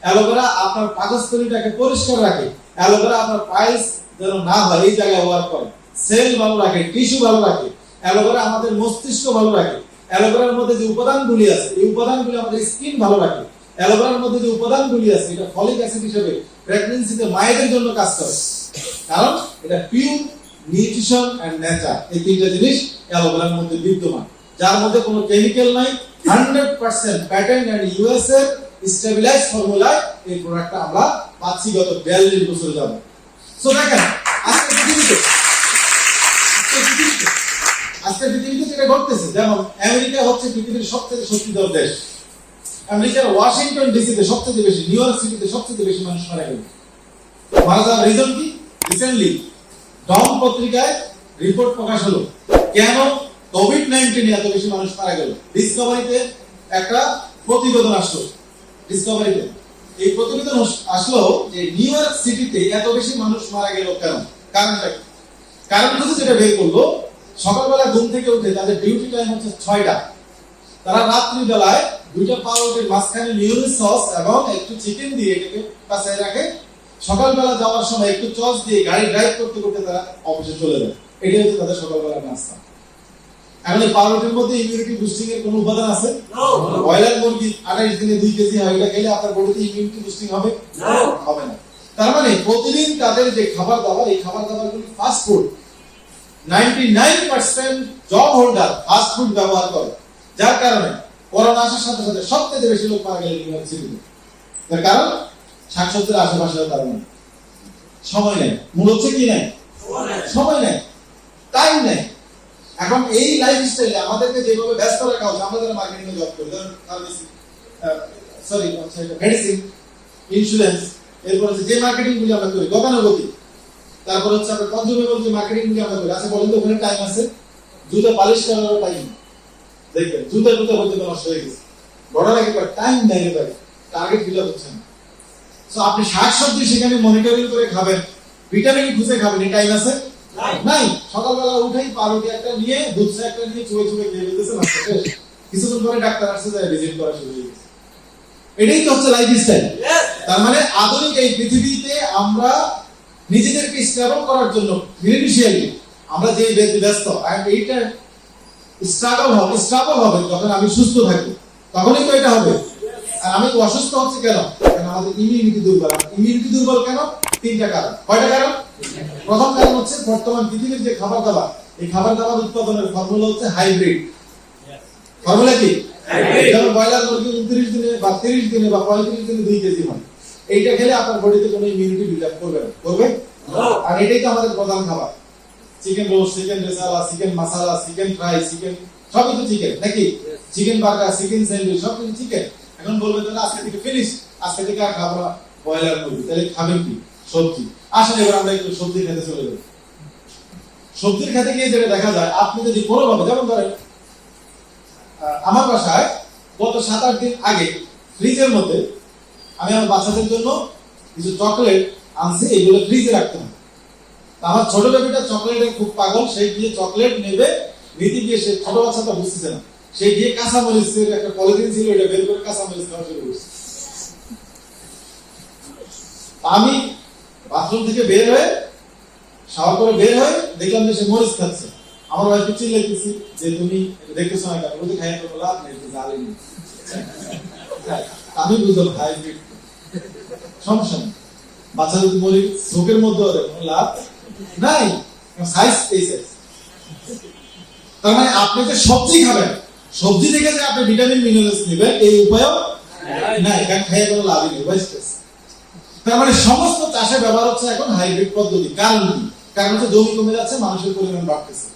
Aloe vera আপনার পাকস্থলীটাকে পরিষ্কার রাখে, অ্যালোভেরা আপনার পাইলস যেন না হয় এই জায়গায় ওয়ার্ক করে, সেল ভালো রাখে, টিস্যু ভালো রাখে, অ্যালোভেরা আমাদের মস্তিষ্ক ভালো রাখে, অ্যালোভেরার মধ্যে যে উপাদানগুলি আছে এই উপাদানগুলি আমাদের স্কিন ভালো রাখে, অ্যালোভেরার মধ্যে যে উপাদানগুলি আছে এটা ফলিক অ্যাসিড হিসেবে প্রেগন্যান্সিতে মায়েদের জন্য কাজ করে, কারণ এটা পিওর নিউট্রিশন এন্ড নেচার, এই তিনটা জিনিস অ্যালোভেরার মধ্যে বিদ্যমান, যার মধ্যে কোনো কেমিক্যাল নাই, 100% প্যাটেন্ট এন্ড ইউএস এর স্টেবিলাইজ ফর্মুলায় এই প্রোডাক্টটা আমরা পাচ্ছি গত 42 বছর যাবত। সো দেখেন আজকে পৃথিবীতে যেটা ঘটতেছে, যেমন আমেরিকা হচ্ছে পৃথিবীর সবচেয়ে শক্তিধর দেশ, আমেরিকার ওয়াশিংটন ডিসিতে সবচেয়ে বেশি, নিউ ইয়র্ক সিটিতে সবচেয়ে বেশি মানুষ মারা গেল। মারা যাওয়ার রিজন কি? রিসেন্টলি ডন পত্রিকায় রিপোর্ট প্রকাশ হলো কেন কোভিড-19 এত বেশি মানুষ মারা গেল। ডিসকভারিতে একটা প্রতিবেদন আসলো, ডিসকভারিতে এই প্রতিবেদন আসলো যে নিউ ইয়র্ক সিটিতে এত বেশি মানুষ মারা গেল কেন, কারণটা কি? কারণ হচ্ছে যেটা বের করলো, সকালবেলা ঘুম থেকে উঠে তাদের ডিউটি টাইম হচ্ছে 6টা, তারা রাত্রি বেলায় 2টা পাউরুটির মাঝখানে মিয়োনিজ সস এবং একটু চিকেন দিয়ে এটাকে পাশায় রাখে, সকালবেলা যাওয়ার সময় একটু চস দিয়ে গাড়ি ড্রাইভ করতে করতে তারা অফিসে চলে যায়। এটাই হচ্ছে তাদের সকালবেলা নাস্তা। এখন এই পাউরুটির মধ্যে ইমিউনিটি বুস্টিং এর কোনো উপাদান আছে? ব্রয়লার মুরগি 28 দিনে 2 কেজি হয়, এটা খেলে আপনার বডিতে ইমিউনিটি বুস্টিং হবে? হবে না। তার মানে প্রতিদিন তাদের যে খাবার দাবার, এই খাবার দাবারগুলি fast food, 99% job holder fast food ব্যবহার করে, যার কারণে করোনা আসার সাথে সাথে সবচেয়ে বেশি লোক মারা গেল নিউ ইয়র্ক সিটিতে। তার কারণ শাকসবজির আশেপাশে তারা নেই, সময় নেই, মূল হচ্ছে কি নেই? সময় নেই, টাইম নেই। এখন এই লাইফস্টাইলে আমাদেরকে যেভাবে ব্যস্ত রাখা হচ্ছে, আমরা যারা মার্কেটিং এ জব করি, ধরুন ফার্মেসি, মেডিসিন, ইন্স্যুরেন্স, এরপর হচ্ছে যে মার্কেটিং গুলি আমরা করি গতানুগতিক, তারপর হচ্ছে আমরা কনজিউমেবল যে মার্কেটিং গুলি আমরা করি, আচ্ছা বলেন তো ওখানে টাইম আছে? জুতা পালিশ করার টাইম, দেখবেন জুতা হতে নষ্ট হয়ে গেছে, বড়ার আগে টাইম নেই, টার্গেট ফিল আপ হচ্ছে না। সো আপনি শাকসবজি সেখানে মনিটরিং করে খাবেন, ভিটামিন খুঁজে খাবেন, এই টাইম আছে? নাই। সকালবেলা উঠেই পাউরুটি একটা নিয়ে, দুধ চা একটা নিয়ে চুয়ে চুয়ে খেয়ে ফেলতেছে, না শেষ। কিছুক্ষণ পরে ডাক্তার আসছে, যায় ভিজিট করা শুরু হয়ে গেছে। এটাই তো হচ্ছে লাইফস্টাইল। তার মানে আধুনিক এই পৃথিবীতে আমরা নিজেদেরকে স্ট্রাগল করার জন্য ফিনান্সিয়ালি আমরা যে ব্যস্ত, এইটা স্ট্রাগল হবে যখন আমি সুস্থ থাকি, তখনই তো এটা হবে। আর আমি তো অসুস্থ হচ্ছে কেন? কারণ আমাদের ইমিউনিটি দুর্বল। ইমিউনিটি দুর্বল কেন? 3টা কারণ। কয়টা কারণ? প্রথম কারণ হচ্ছে বর্তমান পৃথিবীর যে খাবার দাবার, এই খাবার দাবার উৎপাদনের ফর্মুলা হচ্ছে হাইব্রিড। ফর্মুলা কি? যেমন ব্রয়লার মুরগি 29 দিনে বা 30 দিনে বা 35 দিনে 2 কেজি হয়, এইটা খেলে আপনার বডিতে কোনো ইমিউনিটি বিল্ড আপ করবে না, করবে? আর এটাই তো আমাদের প্রধান খাবার। Chicken roast, chicken rezala, chicken মাসালা, চিকেন ফ্রাই, চিকেন সবই তো চিকেন নাকি? চিকেন বার্গার, চিকেন স্যান্ডউইচ, সব কিছু চিকেন। এখন বলবেন তাহলে আজকে থেকে ফিনিশ, আজকে থেকে আর খাবো না ব্রয়লার মুরগি, তাহলে খাবেন কি? সবজি। আসলে এবার আমরা একটু সবজি খেতে চলে যাই। সবজির খেতে গিয়ে যেটা দেখা যায়, আপনি যদি কোনোভাবে, যেমন ধরেন আমার বাসায় গত 7-8 দিন আগে ফ্রিজের মধ্যে আমি আমার বাচ্চাদের জন্য কিছু চকলেট আনছি, এগুলো ফ্রিজে রাখতে হবে। আমার ছোট বেবিটা চকলেটের খুব পাগল, সে গিয়ে চকলেট নেবে, নীতি গিয়ে, সে ছোট বাচ্চাটা বুঝতেছে না, সে গিয়ে কাঁচামরিচের একটা পলিথিন ছিল, এটা বের করে কাঁচামরিচ খাওয়া শুরু করছে। আমি বাথরুম থেকে বের হয়ে, শাওয়ার করে বের হয়ে দেখলাম যে সে মরিচ খাচ্ছে। আমার ওয়াইফকে চিল্লাইতেছি যে তুমি দেখতেছো না কেন? বলতে খাইয়া তো লাভ নেই, জ্বালেনি। আমি বুঝলাম হাইব্রিড, সমস্যা নেই, বাচ্চা যদি মরিচ চোখের মধ্যে কোনো লাভ নাই, সাইজ এই সাইজ। তার মানে আপনি যে সবজি খাবেন, সবজি থেকে যে আপনি ভিটামিন মিনারেলস নেবেন, এই উপায়ও নাই, কারণ খাইয়া কোনো লাভই নেই। তার মানে সমস্ত চাষে ব্যবহার হচ্ছে এখন হাইব্রিড পদ্ধতি। কারণ কি? কারণ হচ্ছে জমি কমে যাচ্ছে, মানুষের পরিমাণ বাড়তেছে।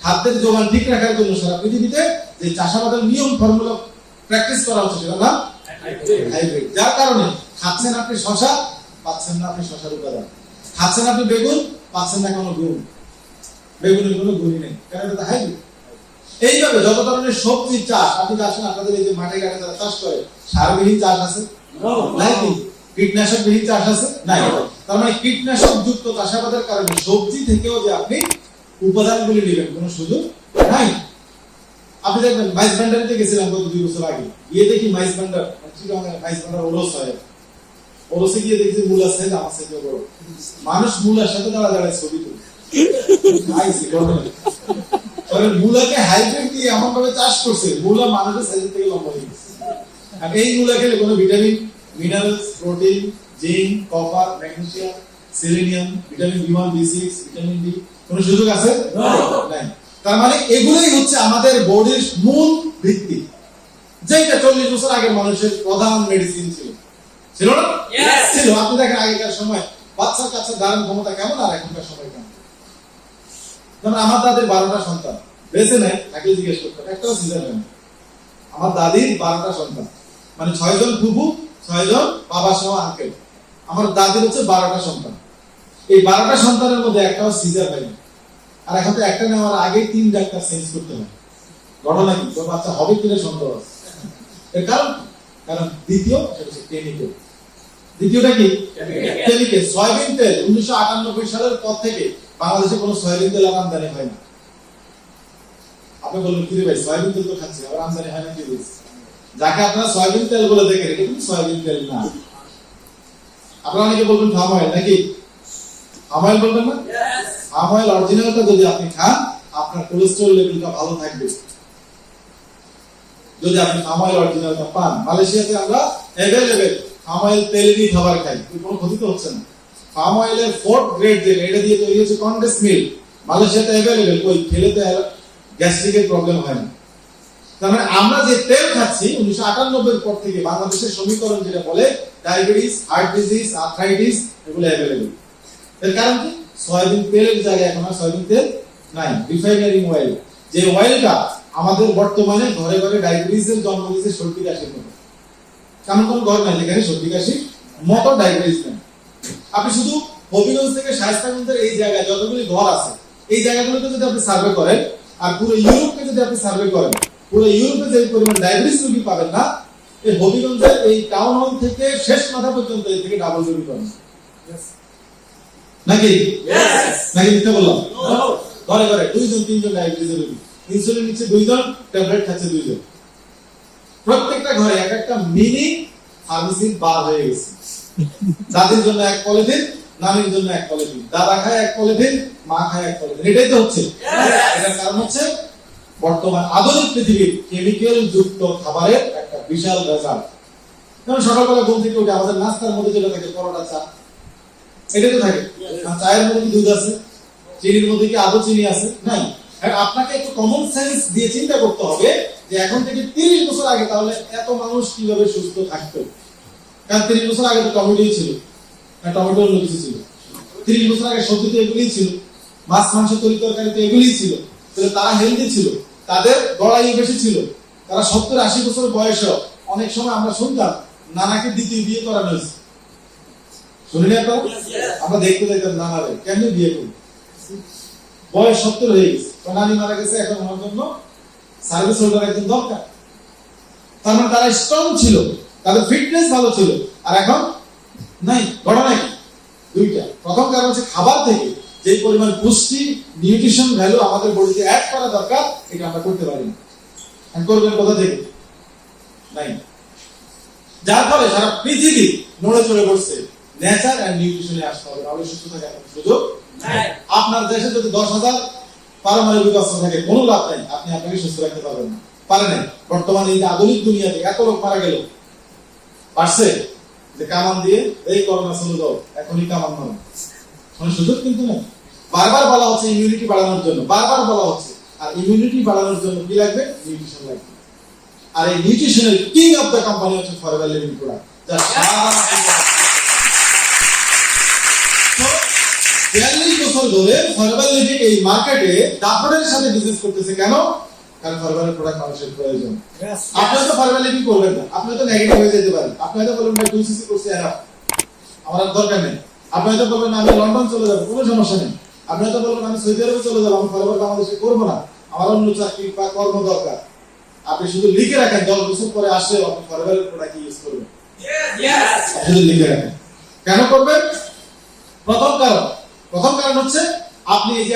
খাদ্যের যোগান ঠিক রাখার জন্য সারা পৃথিবীতে যে চাষাবাদের নিয়ম ফর্মুলা প্র্যাকটিস করা হচ্ছে, সেটা নাম হাইব্রিড। যার কারণে খাচ্ছেন আপনি শশা, পাচ্ছেন না আপনি শশার উপাদান, খাচ্ছেন আপনি বেগুন, পাচ্ছেন না কোনো গুণ, বেগুনের কোনো গুণই নেই, কারণ এটা হাইব্রিড। এইভাবে যত ধরনের সবজি চাষ আপনি চাষেন, আপনাদের এই যে মাঠে ঘাটে যারা চাষ করে, সারবিহীন চাষ আছে নাকি? কীটনাশক বিহীন চাষ আছে নাই? তার মানে কীটনাশক যুক্ত চাষাবাদের কারণে সবজি থেকেও যে আপনি উপাদানগুলি নেবেন কোনো সুযোগ নাই। আপনি দেখবেন মাইজ ভান্ডারিতে গেছিলাম গত 2 বছর আগে, গিয়ে দেখি মাইজ ভান্ডার ওরস হয়, ওরসে গিয়ে দেখছি মুলার সাইজ আমার সাইজ বড়, মানুষ মুলার সাথে দাঁড়ায় ছবি তুলে আইসি গভর্নমেন্ট কারণ মূলাকে হাইব্রিড দিয়ে এমন ভাবে চাষ করছে মূলা মানুষের সাইজ থেকে লম্বা হয়ে গেছে। আর এই মূলা খেলে কোনো vitamin, minerals, protein, zinc, copper, magnesium, selenium, vitamin B1, B6, vitamin D কোনো সুযোগ আছে? নাই। তার মানে এগুলোই হচ্ছে আমাদের বডির মূল ভিত্তি, যেটা 40 বছর আগের মানুষের প্রধান মেডিসিন ছিল। ছিল না? ছিল। আপনি দেখেন আগেকার সময় বাচ্চার কাছে ধারণ ক্ষমতা কেমন আর এখনকার সময় কেমন। যেমন আমার দাদির 12টা সন্তান, বেঁচে নেয় তাকে জিজ্ঞেস করতে একটাও সিজার হয় না। আমার দাদির 12টা সন্তান, মানে 6 জন ফুফু, 6 জন বাবা সহ আঙ্কেল। আমার দাদির হচ্ছে 12টা সন্তান। এই 12টা সন্তানের মধ্যে একটাও সিজার হয় না। আর এখন তো একটা নেওয়ার আগে 3 ডাক্তার চেঞ্জ করতে হয়। ঘটনা কি? তোর বাচ্চা হবে কিনা সন্দেহ আছে। এর কারণ দ্বিতীয় সেটা হচ্ছে কেমিক্যাল। দ্বিতীয়টা কি? কেমিক্যাল। সয়াবিন তেল 1998 সালের পর থেকে বাংলাদেশে কোনো সয়াবিন তেল আমদানি হয় না। আপনি বলবেন কি রে ভাই, সয়াবিন তেল তো খাচ্ছি আবার আমদানি হয় না কি বলছি? যাকে আপনারা সয়াবিন তেল বলে দেখেন এটা কিন্তু সয়াবিন তেল না। আপনারা অনেকে বলবেন পাম অয়েল, নাকি? পাম অয়েল বলবেন না? পাম অয়েল অরিজিনালটা যদি আপনি খান আপনার কোলেস্টেরল লেভেলটা ভালো থাকবে। যদি আপনি পাম অয়েল অরিজিনালটা পান। মালয়েশিয়াতে আমরা अवेलेबल পাম অয়েল তেলেরই খাবার খাই, কোনো ক্ষতি তো হচ্ছে না। পাম অয়েলের 4th গ্রেড যেটা, এটা দিয়ে তৈরি হচ্ছে কনডেন্স মিল্ক, মালয়েশিয়াতে अवेलेबल, ওই খেলে তো গ্যাস্ট্রিকের প্রবলেম হয় না। তার মানে আমরা যে তেল খাচ্ছি 1998 এর পর থেকে বাংলাদেশের সমীকরণ যেটা বলে ডায়াবেটিস, হার্ট ডিজিজ, আর্থ্রাইটিস এগুলো अवेलेबल। এর কারণ কি? সয়াবিন তেলের জায়গায় এখন আর সয়াবিন তেল নাই, রিফাইনারি অয়েল, যে অয়েলটা আমাদের বর্তমানে ঘরে ঘরে ডায়াবেটিসের জন্ম দিয়েছে সর্দি কাশির মতো। কেমন কোন ঘর নাই যেখানে সর্দি কাশির মতো ডায়াবেটিস নেই। আপনি শুধু হবিগঞ্জ থেকে শায়েস্তাগঞ্জের এই জায়গায় যতগুলি ঘর আছে এই জায়গাগুলোতে যদি আপনি সার্ভে করেন আর পুরো ইউরোপকে যদি আপনি সার্ভে করেন, পুরো ইউরোপে যে পরিমাণ ডায়াবেটিস রোগী পাবেন না, এই হবিগঞ্জের এই টাউন হল থেকে শেষ মাথা পর্যন্ত এই থেকে ডাবল রোগী পাবেন। নাকি? নাকি মিথ্যা বললাম? ঘরে ঘরে 2 জন 3 জন ডায়াবেটিস রোগী, ইনসুলিন নিচ্ছে 2 জন, ট্যাবলেট খাচ্ছে 2 জন। প্রত্যেকটা ঘরে এক একটা মিনি ফার্মেসির বার হয়ে গেছে। দাদির জন্য 1 পলিথিন, নানির জন্য 1 পলিথিন, দাদা খায় 1 পলিথিন, মা খায় 1 পলিথিন। এটাই তো হচ্ছে। এটার কারণ হচ্ছে বর্তমান আধুনিক পৃথিবীর কেমিক্যাল যুক্ত খাবারের একটা বিশাল রেজাল্ট। যেমন সকালবেলা ঘুম থেকে উঠে আমাদের নাস্তার মধ্যে যেটা থাকে পরোটা, চা, এটা তো থাকে। আর চায়ের মধ্যে কি দুধ আছে? চিনির মধ্যে কি আদৌ চিনি আছে? নাই। আর আপনাকে একটু কমন সেন্স দিয়ে চিন্তা করতে হবে যে এখন থেকে 30 বছর আগে তাহলে এত মানুষ কিভাবে সুস্থ থাকতো। কারণ 30 বছর আগে তো টমেটোই ছিল না, টমেটো অন্য কিছু ছিল। 30 বছর আগে সবজি তো এগুলিই ছিল, মাছ মাংস তরি-তরকারি তো এগুলিই ছিল। তাহলে তারা হেলদি ছিল, তাদের গড়াই বেশি ছিল। তারা 70-80 বছর বয়সে অনেক সময় আমরা শুনতাম নানাকে দ্বিতীয় বিয়ে করানো হয়েছে। শুনিনি আপনারা? আমরা দেখতে দেখতাম নানারে কেন বিয়ে করবে, বয়স 70 হয়ে গেছে, নানি মারা গেছে, এখন আমার জন্য সার্ভিস হোল্ডার একজন দরকার। তার মানে তারা স্ট্রং ছিল, তাদের ফিটনেস ভালো ছিল, আর এখন নাই। ঘটনা কি? দুইটা। প্রথম কারণ হচ্ছে খাবার থেকে যে পরিমাণ পুষ্টি, নিউট্রিশন ভ্যালু আমাদের বডিতে অ্যাড করা দরকার এটা আমরা করতে পারি না। আর করবেন কোথা থেকে? নাই। যার ফলে সারা পৃথিবী নড়ে চড়ে পড়ছে। নেচার এন্ড নিউট্রিশনে আসতে হবে, তাহলে সুস্থ থাকার সুযোগ নাই। আপনার দেশে যদি 10,000 পারমাণবিক অস্ত্র থাকে কোনো লাভ নাই, আপনি আপনাকে সুস্থ রাখতে পারবেন না, পারেন না। বর্তমানে এই আধুনিক দুনিয়াতে এত লোক মারা গেল, পারছে যে কামান দিয়ে এই করোনা চলে যাও, এখনই কামান মারো, কোনো সুযোগ কিন্তু নেই। বারবার বলা হচ্ছে ইমিউনিটি বাড়ানোর জন্য, বারবার বলা হচ্ছে। আর ইমিউনিটি বাড়ানোর জন্য কি লাগবে? নিউট্রিশন লাগবে। আর এই নিউট্রিশনের কিং অফ দ্য কোম্পানি হচ্ছে ফরএভার লিভিং প্রোডাক্ট, যা সারা 42 বছর ধরে ফরএভার লিভিং এই মার্কেটে দাপটের সাথে বিজনেস করতেছে। কেন? কারণ ফরএভারের প্রোডাক্ট মানুষের প্রয়োজন। আপনি তো ফরএভার লিভিং করবেন না, আপনি তো নেগেটিভ হয়ে যেতে পারেন। আপনি হয়তো বলবেন ভাই 2cc করছি এনাফ, আমার আর দরকার নেই। আপনি হয়তো বলবেন আমি লন্ডন চলে যাব, কোনো সমস্যা নেই। আপনি হয়তো বলবেন আমি সৌদি আরবে চলে যাব, আমি ফরএভার বাংলাদেশে করব না, আমার অন্য চাকরি বা কর্ম দরকার। আপনি শুধু লিখে রাখেন 10 বছর পরে আসলে আপনি ফরএভারের প্রোডাক্ট ইউজ করবেন। শুধু লিখে রাখেন। কেন করবেন? প্রথম কারণ হচ্ছে আপনি এই যে